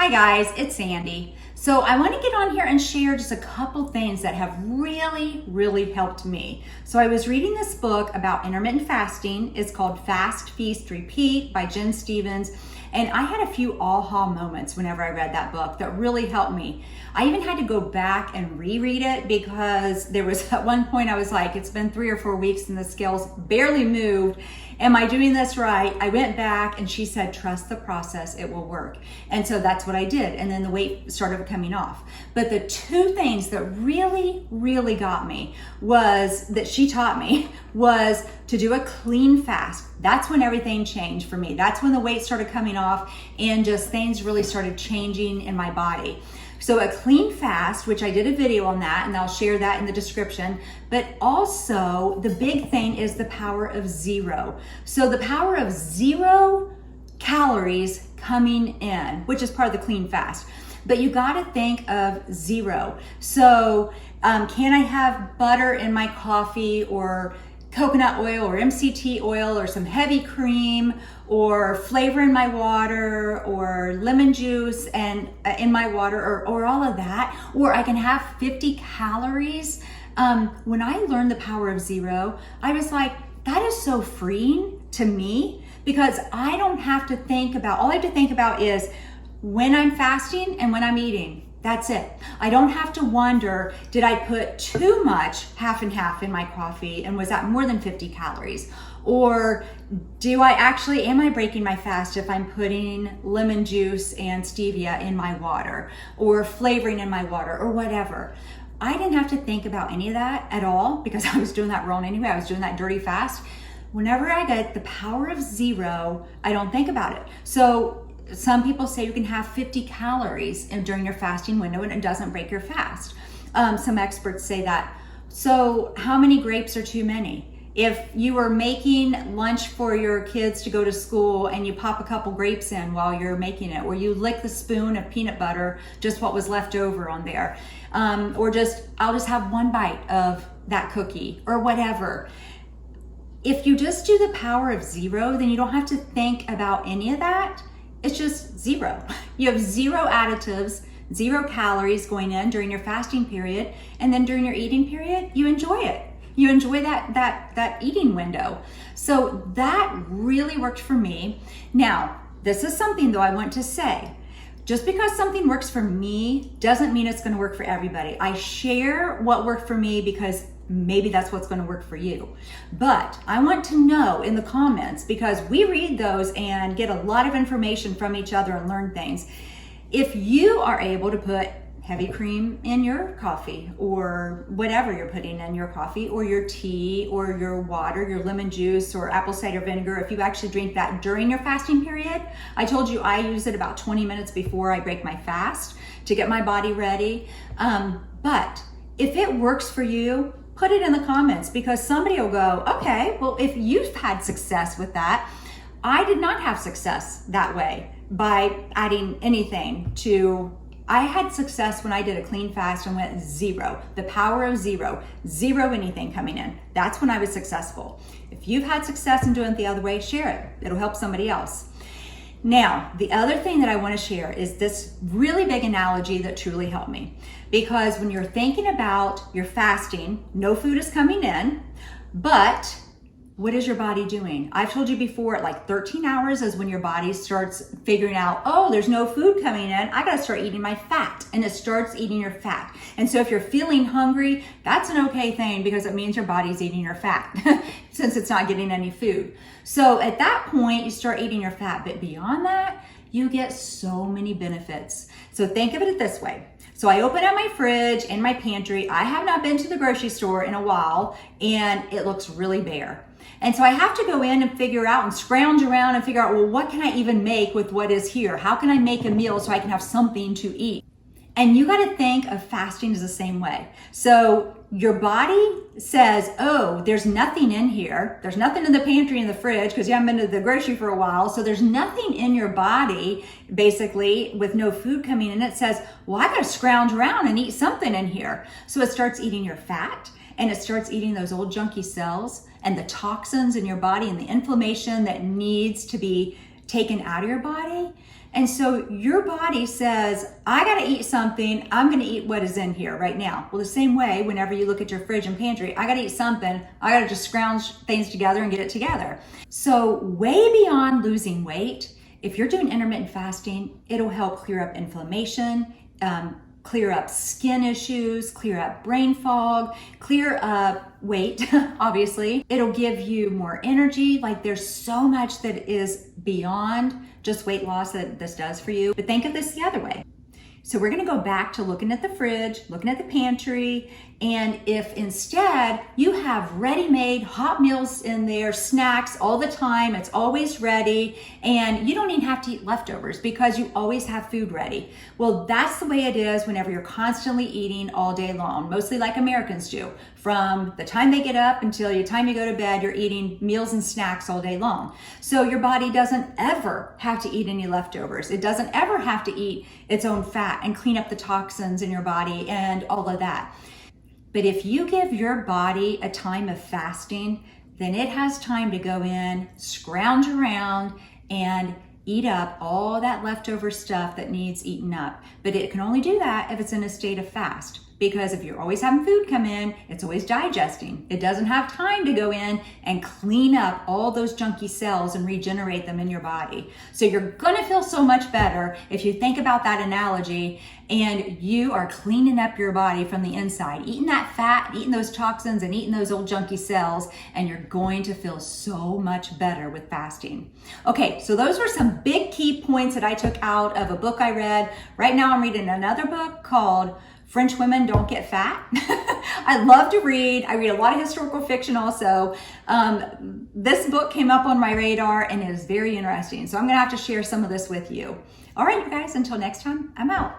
Hi guys, it's Sandy. So I want to get on here and share just a couple things that have really helped me. So I was reading this book about intermittent fasting. It's called Fast, Feast, Repeat by Jen Stevens. And I had a few aha moments whenever I read that book that really helped me. I even had to go back and reread it because there was at one point I was like, it's been 3 or 4 weeks and the scales barely moved. Am I doing this right? I went back and she said, trust the process, it will work. And so that's what I did. And then the weight started coming off. But the two things that really got me was that she taught me was to do a clean fast. That's when everything changed for me. That's when the weight started coming off and just things really started changing in my body. So a clean fast, which I did a video on that, and I'll share that in the description, but also the big thing is the power of zero. So the power of 0 calories coming in, which is part of the clean fast. But you gotta think of 0. So can I have butter in my coffee or coconut oil or MCT oil or some heavy cream or flavor in my water or lemon juice and in my water or all of that, or I can have 50 calories. When I learned the power of 0, I was like, that is so freeing to me because I don't have to think about, all I have to think about is when I'm fasting and when I'm eating. That's it. I don't have to wonder, did I put too much half and half in my coffee and was that more than 50 calories? Or am I breaking my fast if I'm putting lemon juice and stevia in my water or flavoring in my water or whatever? I didn't have to think about any of that at all because I was doing that wrong anyway. I was doing that dirty fast. Whenever I get the power of 0, I don't think about it. So some people say you can have 50 calories during your fasting window and it doesn't break your fast. Some experts say that. So how many grapes are too many? If you were making lunch for your kids to go to school and you pop a couple grapes in while you're making it, or you lick the spoon of peanut butter, just what was left over on there, or I'll just have 1 bite of that cookie or whatever. If you just do the power of 0, then you don't have to think about any of that. It's just 0. You have 0 additives, 0 calories going in during your fasting period, and then during your eating period, you enjoy it. You enjoy that eating window. So that really worked for me. Now, this is something though I want to say. Just because something works for me doesn't mean it's gonna work for everybody. I share what worked for me because maybe that's what's going to work for you. But I want to know in the comments, because we read those and get a lot of information from each other and learn things. If you are able to put heavy cream in your coffee or whatever you're putting in your coffee or your tea or your water, your lemon juice or apple cider vinegar, if you actually drink that during your fasting period, I told you I use it about 20 minutes before I break my fast to get my body ready. But if it works for you, put it in the comments because somebody will go, okay, well, if you've had success with that, I did not have success that way by adding anything to, I had success when I did a clean fast and went 0, the power of 0 anything coming in. That's when I was successful. If you've had success in doing it the other way, share it. It'll help somebody else. Now, the other thing that I want to share is this really big analogy that truly helped me. Because when you're thinking about your fasting, no food is coming in, but what is your body doing? I've told you before, at like 13 hours is when your body starts figuring out, oh, there's no food coming in, I gotta start eating my fat, and it starts eating your fat. And so if you're feeling hungry, that's an okay thing because it means your body's eating your fat since it's not getting any food. So at that point, you start eating your fat, but beyond that, you get so many benefits. So think of it this way. So I open up my fridge and my pantry. I have not been to the grocery store in a while and it looks really bare. And so I have to go in and figure out and scrounge around and figure out, well, what can I even make with what is here? How can I make a meal so I can have something to eat? And you got to think of fasting as the same way. So your body says, oh, there's nothing in here. There's nothing in the pantry and the fridge because you haven't been to the grocery for a while. So there's nothing in your body, basically, with no food coming in. It says, well, I got to scrounge around and eat something in here. So it starts eating your fat and it starts eating those old junky cells and the toxins in your body and the inflammation that needs to be taken out of your body. And so your body says, I gotta eat something, I'm gonna eat what is in here right now. Well, the same way, whenever you look at your fridge and pantry, I gotta eat something, I gotta just scrounge things together and get it together. So way beyond losing weight, if you're doing intermittent fasting, it'll help clear up inflammation, clear up skin issues, clear up brain fog, clear up weight, obviously. It'll give you more energy. Like there's so much that is beyond just weight loss that this does for you. But think of this the other way. So we're gonna go back to looking at the fridge, looking at the pantry, and if instead you have ready-made hot meals in there, snacks all the time, it's always ready, and you don't even have to eat leftovers because you always have food ready. Well, that's the way it is whenever you're constantly eating all day long, mostly like Americans do. From the time they get up until the time you go to bed, you're eating meals and snacks all day long. So your body doesn't ever have to eat any leftovers. It doesn't ever have to eat its own fat and clean up the toxins in your body and all of that. But if you give your body a time of fasting, then it has time to go in, scrounge around, and eat up all that leftover stuff that needs eaten up. But it can only do that if it's in a state of fast. Because if you're always having food come in, it's always digesting. It doesn't have time to go in and clean up all those junky cells and regenerate them in your body. So you're gonna feel so much better if you think about that analogy and you are cleaning up your body from the inside, eating that fat, eating those toxins and eating those old junky cells, and you're going to feel so much better with fasting. Okay, so those were some big key points that I took out of a book I read. Right now I'm reading another book called French Women Don't Get Fat. I love to read. I read a lot of historical fiction also. This book came up on my radar and it is very interesting. So I'm gonna have to share some of this with you. All right, you guys, until next time, I'm out.